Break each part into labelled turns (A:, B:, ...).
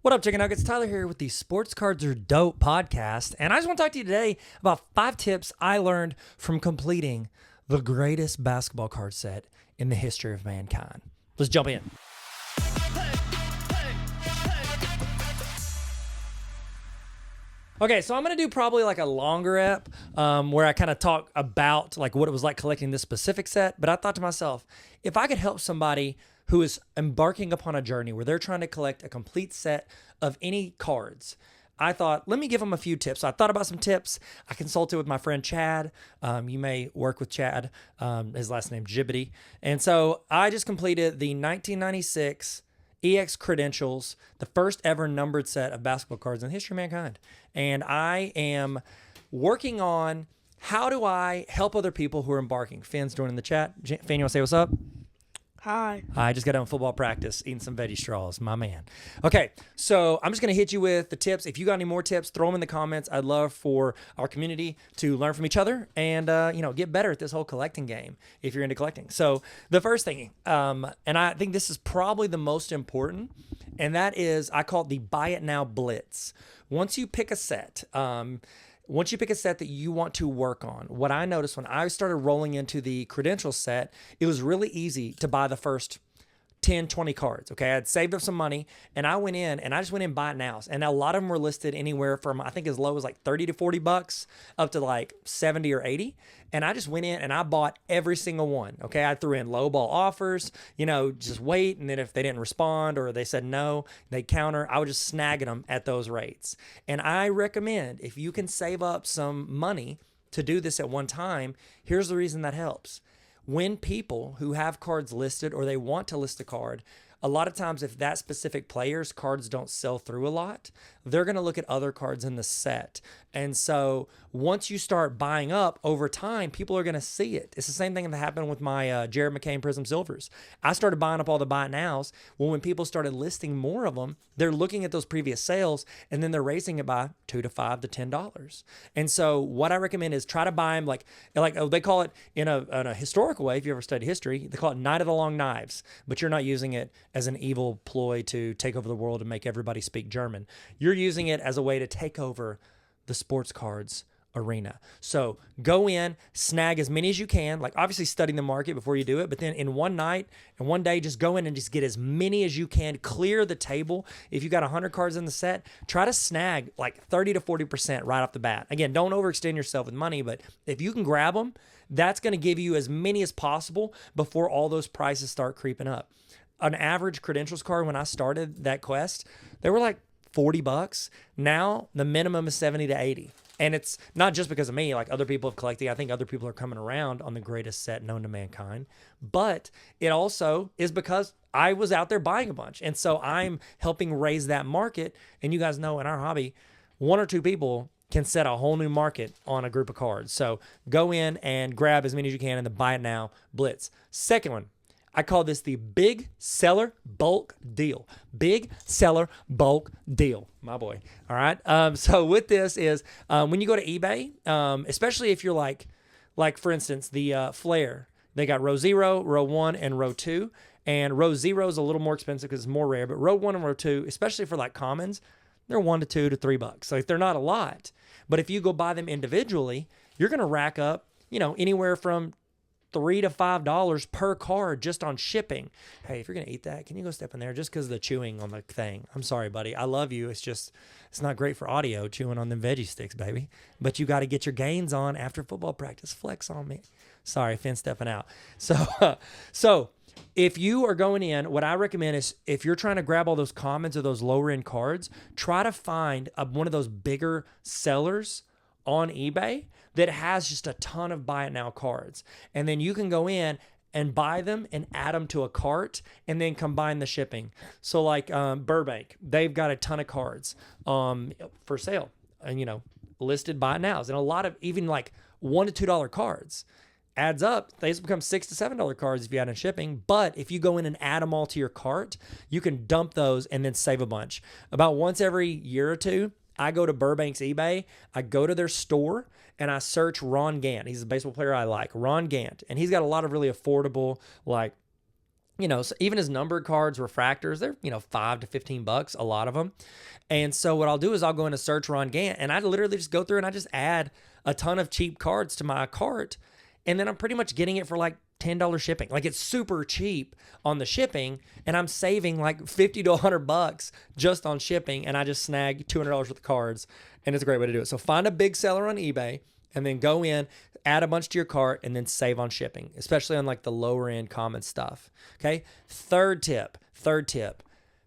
A: What up, Chicken Nuggets? Tyler here with the Sports Cards Are Dope podcast. And I just want to talk to you today about 5 tips I learned from completing the greatest basketball card set in the history of mankind. Let's jump in. Okay, so I'm going to do probably like a longer ep where I kind of talk about like what it was like collecting this specific set. But I thought to myself, if I could help somebody who is embarking upon a journey where they're trying to collect a complete set of any cards, I thought, let me give them a few tips. So I thought about some tips. I consulted with my friend Chad. You may work with Chad. His last name Jibbity. And so I just completed the 1996 EX Credentials, the first ever numbered set of basketball cards in the history of mankind. And I am working on how do I help other people who are embarking. Finn's joining the chat. Finn, you want to say what's up?
B: Hi.
A: I just got done football practice, eating some veggie straws, my man. Okay, so I'm just going to hit you with the tips. If you got any more tips, throw them in the comments. I'd love for our community to learn from each other and, get better at this whole collecting game if you're into collecting. So the first thing, and I think this is probably the most important, and that is I call it the Buy-It-Now Blitz. Once you pick a set, that you want to work on, what I noticed when I started rolling into the credential set, it was really easy to buy the first 10, 20 cards. Okay. I'd saved up some money and I went in and I just went in buy it nows. And a lot of them were listed anywhere from, I think as low as like 30 to 40 bucks up to like 70 or 80. And I just went in and I bought every single one. Okay. I threw in low ball offers, just wait. And then if they didn't respond or they said no, they counter, I was just snagging them at those rates. And I recommend if you can save up some money to do this at one time, here's the reason that helps. When people who have cards listed or they want to list a card, a lot of times if that specific player's cards don't sell through a lot, they're going to look at other cards in the set. And so once you start buying up over time, people are going to see it. It's the same thing that happened with my Jared McCain Prism Silvers. I started buying up all the buy it nows. Well, when people started listing more of them, they're looking at those previous sales and then they're raising it by $2 to $5 to $10. And so what I recommend is try to buy them like they call it in a historical way. If you ever studied history, they call it Night of the Long Knives, but you're not using it as an evil ploy to take over the world and make everybody speak German. You're using it as a way to take over the sports cards arena. So go in, snag as many as you can, like obviously studying the market before you do it, but then in one night and one day, just go in and just get as many as you can, clear the table. If you got 100 cards in the set, try to snag like 30 to 40% right off the bat. Again, don't overextend yourself with money, but if you can grab them, that's going to give you as many as possible before all those prices start creeping up. An average credentials card when I started that quest, they were like 40 bucks. Now the minimum is 70 to 80. And it's not just because of me, like other people have collected. I think other people are coming around on the greatest set known to mankind. But it also is because I was out there buying a bunch. And so I'm helping raise that market. And you guys know in our hobby, 1 or 2 people can set a whole new market on a group of cards. So go in and grab as many as you can in the Buy It Now Blitz. Second one, I call this the big seller bulk deal. Big seller bulk deal, my boy. All right. So with this is when you go to eBay, especially if you're like for instance, the Flare, they got row 0, row 1, and row 2. And row 0 is a little more expensive because it's more rare. But row 1 and row 2, especially for like commons, they're $1 to $2 to $3. So if they're not a lot, but if you go buy them individually, you're going to rack up, anywhere from $3 to $5 per card just on shipping. Hey, if you're going to eat that, can you go step in there just because of the chewing on the thing? I'm sorry, buddy. I love you. It's not great for audio chewing on them veggie sticks, baby. But you got to get your gains on after football practice. Flex on me. Sorry, Finn stepping out. So if you are going in, what I recommend is if you're trying to grab all those commons or those lower end cards, try to find one of those bigger sellers on eBay that has just a ton of buy it now cards. And then you can go in and buy them and add them to a cart and then combine the shipping. So like Burbank, they've got a ton of cards for sale and, listed buy it nows. And a lot of even like $1 to $2 cards adds up. They become $6 to $7 cards if you add in shipping. But if you go in and add them all to your cart, you can dump those and then save a bunch. About once every year or two, I go to Burbank's eBay, I go to their store, and I search Ron Gant. He's a baseball player I like, Ron Gant. And he's got a lot of really affordable, like So even his numbered cards, refractors, they're, $5 to $15, a lot of them. And so what I'll do is I'll go into search Ron Gant, and I literally just go through and I just add a ton of cheap cards to my cart. And then I'm pretty much getting it for like $10 shipping. Like, it's super cheap on the shipping, and I'm saving like $50 to $100 just on shipping. And I just snag $200 worth of cards, and it's a great way to do it. So find a big seller on eBay and then go in, add a bunch to your cart, and then save on shipping, especially on like the lower end common stuff. Okay. Third tip,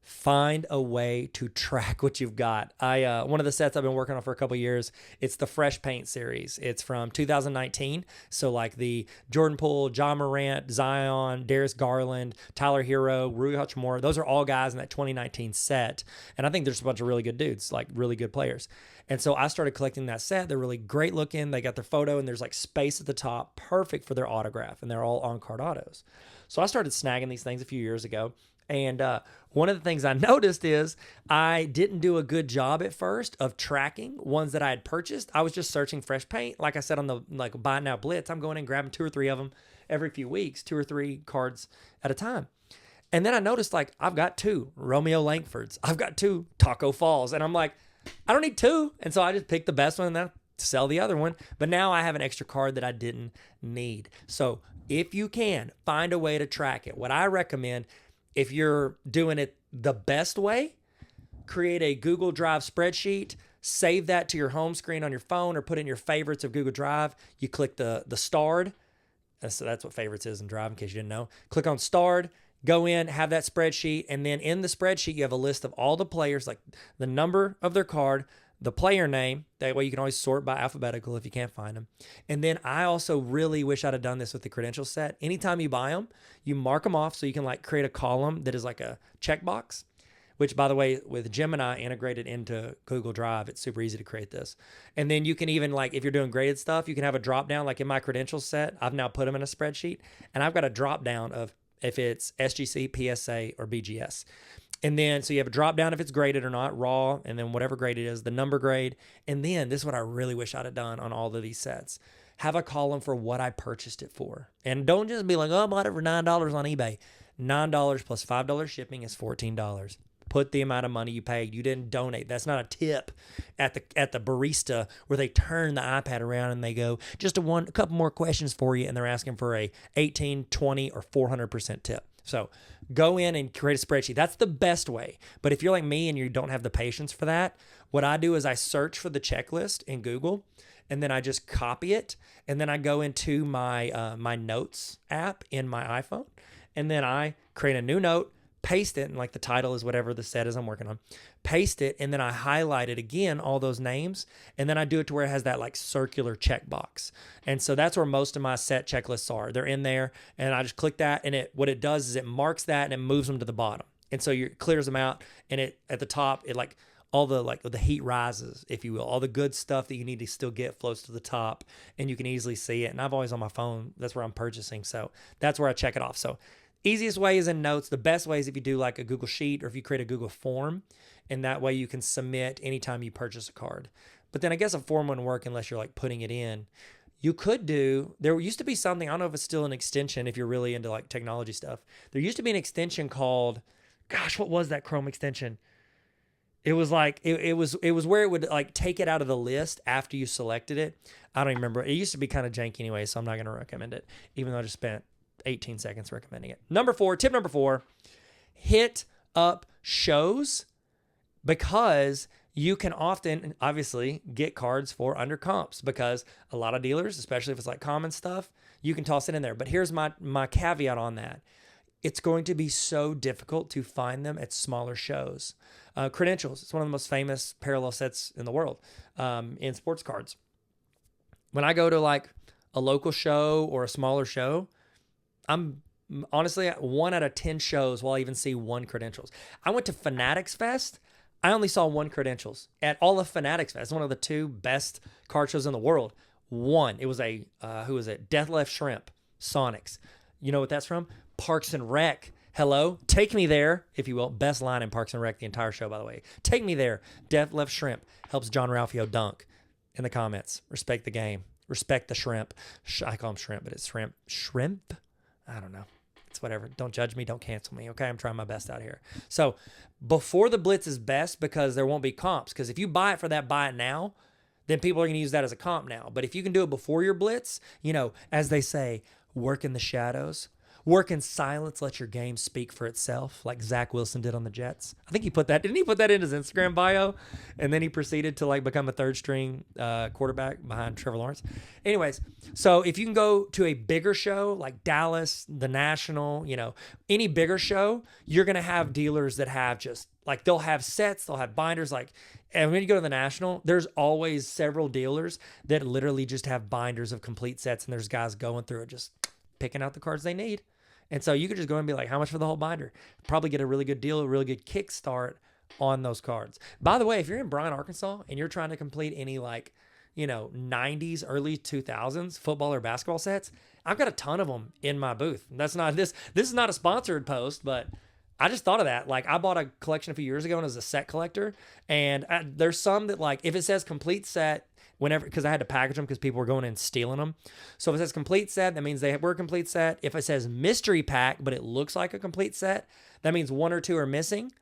A: find a way to track what you've got. One of the sets I've been working on for a couple of years, it's the Fresh Paint series. It's from 2019. So like the Jordan Poole, John Morant, Zion, Darius Garland, Tyler Hero, Rui Hachimura, those are all guys in that 2019 set. And I think there's a bunch of really good dudes, like really good players. And so I started collecting that set. They're really great looking. They got their photo, and there's like space at the top, perfect for their autograph. And they're all on-card autos. So I started snagging these things a few years ago. And one of the things I noticed is I didn't do a good job at first of tracking ones that I had purchased. I was just searching Fresh Paint. Like I said on the Buy-It-Now Blitz, I'm going in grabbing 2 or 3 of them every few weeks, 2 or 3 cards at a time. And then I noticed like I've got 2 Romeo Langfords. I've got 2 Taco Falls. And I'm like, I don't need 2. And so I just picked the best one and then sell the other one. But now I have an extra card that I didn't need. So if you can, find a way to track it. What I recommend, if you're doing it the best way, create a Google Drive spreadsheet, save that to your home screen on your phone, or put in your favorites of Google Drive. You click the starred. So that's what favorites is in Drive, in case you didn't know. Click on starred, go in, have that spreadsheet, and then in the spreadsheet, you have a list of all the players, like the number of their card, the player name. That way you can always sort by alphabetical if you can't find them. And then I also really wish I'd have done this with the credential set. Anytime you buy them, you mark them off so you can like create a column that is like a checkbox, which, by the way, with Gemini integrated into Google Drive, it's super easy to create this. And then you can even, like, if you're doing graded stuff, you can have a drop down. Like in my credentials set, I've now put them in a spreadsheet, and I've got a drop down of if it's SGC, PSA, or BGS. And then, so you have a drop down if it's graded or not, raw, and then whatever grade it is, the number grade. And then, this is what I really wish I'd have done on all of these sets. Have a column for what I purchased it for. And don't just be like, oh, I bought it for $9 on eBay. $9 plus $5 shipping is $14. Put the amount of money you paid. You didn't donate. That's not a tip at the barista where they turn the iPad around and they go, just a couple more questions for you, and they're asking for a 18, 20, or 400% tip. So go in and create a spreadsheet. That's the best way. But if you're like me and you don't have the patience for that, what I do is I search for the checklist in Google, and then I just copy it, and then I go into my my notes app in my iPhone, and then I create a new note, paste it, and like the title is whatever the set is I'm working on, paste it, and then I highlight it again, all those names, and then I do it to where it has that like circular checkbox. And so that's where most of my set checklists are. They're in there, and I just click that, and what it does is it marks that and it moves them to the bottom. And so it clears them out, and it at the top, it like all the heat rises, if you will. All the good stuff that you need to still get floats to the top, and you can easily see it. And I've always on my phone, that's where I'm purchasing. So that's where I check it off. So easiest way is in notes. The best way is if you do like a Google Sheet or if you create a Google form, and that way you can submit anytime you purchase a card. But then I guess a form wouldn't work unless you're like putting it in. You could there used to be something, I don't know if it's still an extension if you're really into like technology stuff. There used to be an extension called, gosh, what was that Chrome extension? It was like, it was where it would like take it out of the list after you selected it. I don't even remember. It used to be kind of janky anyway, so I'm not going to recommend it, even though I just spent 18 seconds recommending it. Tip number 4, hit up shows, because you can often, obviously, get cards for under comps, because a lot of dealers, especially if it's like common stuff, you can toss it in there. But here's my caveat on that. It's going to be so difficult to find them at smaller shows. Credentials, it's one of the most famous parallel sets in the world in sports cards. When I go to like a local show or a smaller show, I'm honestly at 1 out of 10 shows will I even see 1 credentials. I went to Fanatics Fest. I only saw 1 credentials at all of Fanatics Fest. One of the 2 best card shows in the world. 1. It was who was it? Death Left Shrimp, Sonics. You know what that's from? Parks and Rec. Hello, take me there, if you will. Best line in Parks and Rec the entire show, by the way. Take me there. Death Left Shrimp helps John Ralphio dunk in the comments. Respect the game. Respect the shrimp. I call them shrimp, but it's shrimp. Shrimp? I don't know. It's whatever. Don't judge me. Don't cancel me. Okay. I'm trying my best out here. So before the Blitz is best because there won't be comps. Because if you buy it for that buy it now, then people are going to use that as a comp now. But if you can do it before your Blitz, as they say, work in the shadows. Work in silence, let your game speak for itself, like Zach Wilson did on the Jets. I think didn't he put that in his Instagram bio? And then he proceeded to become a third string quarterback behind Trevor Lawrence. Anyways, so if you can go to a bigger show like Dallas, the National, any bigger show, you're going to have dealers that have just they'll have sets, they'll have binders, and when you go to the National, there's always several dealers that literally just have binders of complete sets, and there's guys going through it just picking out the cards they need. And so you could just go and be like, how much for the whole binder? Probably get a really good deal, a really good kickstart on those cards. By the way, if you're in Bryan, Arkansas, and you're trying to complete any 90s, early 2000s football or basketball sets, I've got a ton of them in my booth. This is not a sponsored post, but I just thought of that. I bought a collection a few years ago and as a set collector. And there's some that if it says complete set, because I had to package them because people were going in and stealing them. So if it says complete set, that means they were a complete set. If it says mystery pack, but it looks like a complete set, that means one or two are missing,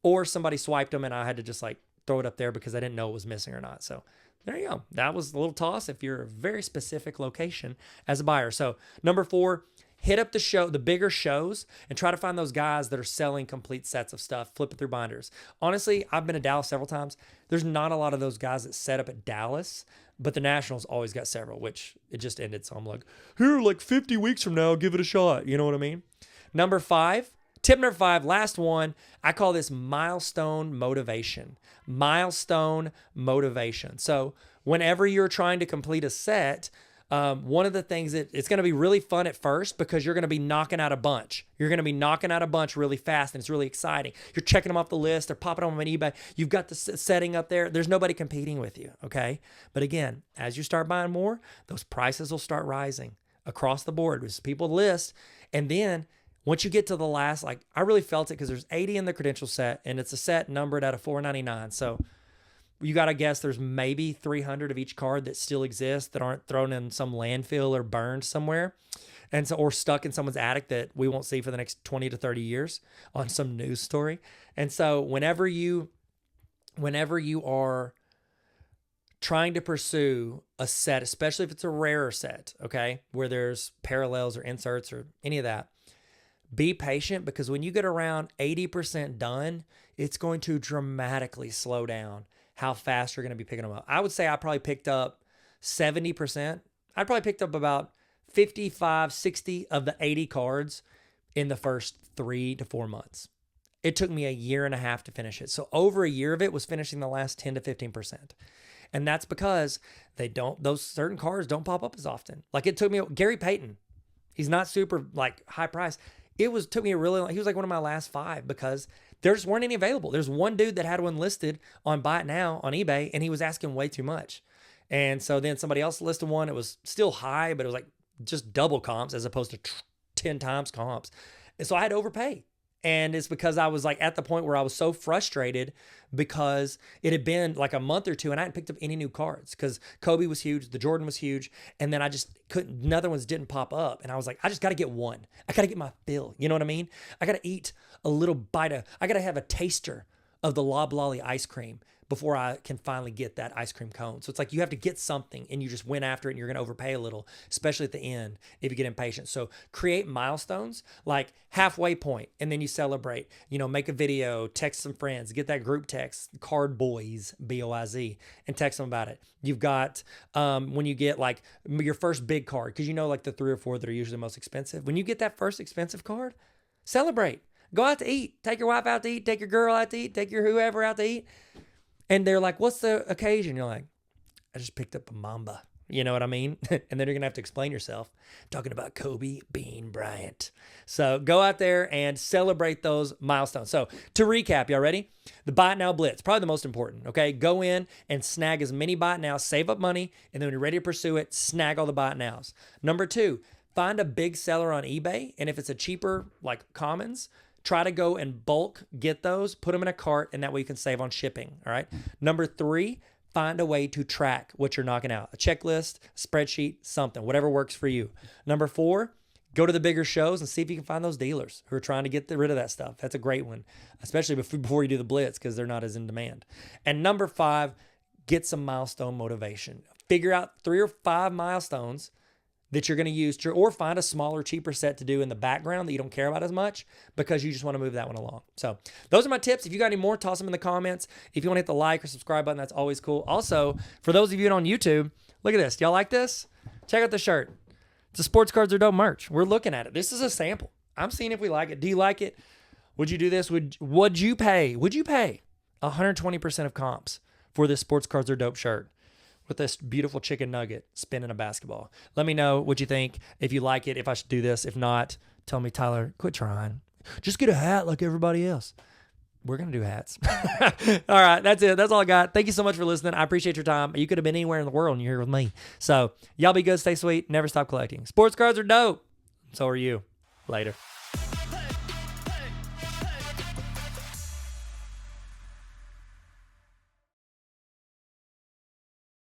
A: or somebody swiped them and I had to just throw it up there because I didn't know it was missing or not. So there you go. That was a little toss if you're a very specific location as a buyer. So number 4, hit up the bigger shows and try to find those guys that are selling complete sets of stuff, flipping through binders. Honestly, I've been to Dallas several times. There's not a lot of those guys that set up at Dallas, but the Nationals always got several, which it just ended. So I'm like, here, 50 weeks from now, give it a shot. You know what I mean? Tip number 5, last one. I call this Milestone Motivation. Milestone Motivation. So whenever you're trying to complete a set, one of the things that it's going to be really fun at first because you're going to be knocking out a bunch. You're going to be knocking out a bunch really fast, and it's really exciting. You're checking them off the list. They're popping them on eBay. You've got the setting up there. There's nobody competing with you, okay? But again, as you start buying more, those prices will start rising across the board as people list. And then once you get to the last, I really felt it because there's 80 in the credential set, and it's a set numbered out of 499. So you got to guess there's maybe 300 of each card that still exist that aren't thrown in some landfill or burned somewhere, or stuck in someone's attic that we won't see for the next 20 to 30 years on some news story. And so whenever you are trying to pursue a set, especially if it's a rarer set, okay, where there's parallels or inserts or any of that, be patient because when you get around 80% done, it's going to dramatically slow down how fast you're going to be picking them up. I would say I probably picked up 70%. I probably picked up about 55, 60 of the 80 cards in the first 3 to 4 months. It took me a year and a half to finish it. So over a year of it was finishing the last 10 to 15%. And that's because those certain cards don't pop up as often. It took me, Gary Payton, he's not super high price. Took me he was one of my last 5 because there just weren't any available. There's one dude that had one listed on Buy-It-Now on eBay, and he was asking way too much. And so then somebody else listed one. It was still high, but it was just double comps as opposed to 10 times comps. And so I had to overpay. And it's because I was at the point where I was so frustrated because it had been a month or two and I hadn't picked up any new cards because Kobe was huge, the Jordan was huge, and then I just couldn't, another ones didn't pop up. And I was like, I just got to get one. I got to get my fill. You know what I mean? I got to eat a little bite I got to have a taster of the Loblolly ice cream before I can finally get that ice cream cone. So it's you have to get something and you just went after it and you're going to overpay a little, especially at the end if you get impatient. So create milestones halfway point and then you celebrate, make a video, text some friends, get that group text, card boys, BOIZ, and text them about it. You've got, when you get your first big card, because the 3 or 4 that are usually the most expensive. When you get that first expensive card, celebrate. Go out to eat. Take your wife out to eat. Take your girl out to eat. Take your whoever out to eat. And they're like, what's the occasion? You're like, I just picked up a Mamba. You know what I mean? And then you're going to have to explain yourself. Talking about Kobe Bean Bryant. So go out there and celebrate those milestones. So to recap, y'all ready? The Buy-It-Now Blitz, probably the most important, okay? Go in and snag as many Buy-It-Nows, save up money, and then when you're ready to pursue it, snag all the Buy-It-Nows. Number 2, find a big seller on eBay, and if it's a cheaper, Commons, try to go and bulk get those, put them in a cart, and that way you can save on shipping, all right? Number 3, find a way to track what you're knocking out. A checklist, a spreadsheet, something, whatever works for you. Number 4, Go to the bigger shows and see if you can find those dealers who are trying to get rid of that stuff. That's a great one, especially before you do the Blitz, because they're not as in demand. And number 5, get some milestone motivation. Figure out 3 or 5 milestones that you're going to use, or find a smaller, cheaper set to do in the background that you don't care about as much because you just want to move that one along. So those are my tips. If you got any more, toss them in the comments. If you want to hit the like or subscribe button, that's always cool. Also, for those of you on YouTube, look at this. Y'all like this? Check out the shirt. It's a Sports Cards Are Dope merch. We're looking at it. This is a sample. I'm seeing if we like it. Do you like it? Would you do this? Would you pay 120% of comps for this Sports Cards Are Dope shirt with this beautiful chicken nugget spinning a basketball? Let me know what you think. If you like it, if I should do this. If not, tell me, Tyler, quit trying. Just get a hat like everybody else. We're going to do hats. All right, that's it. That's all I got. Thank you so much for listening. I appreciate your time. You could have been anywhere in the world and you're here with me. So y'all be good, stay sweet, never stop collecting. Sports cards are dope. So are you. Later.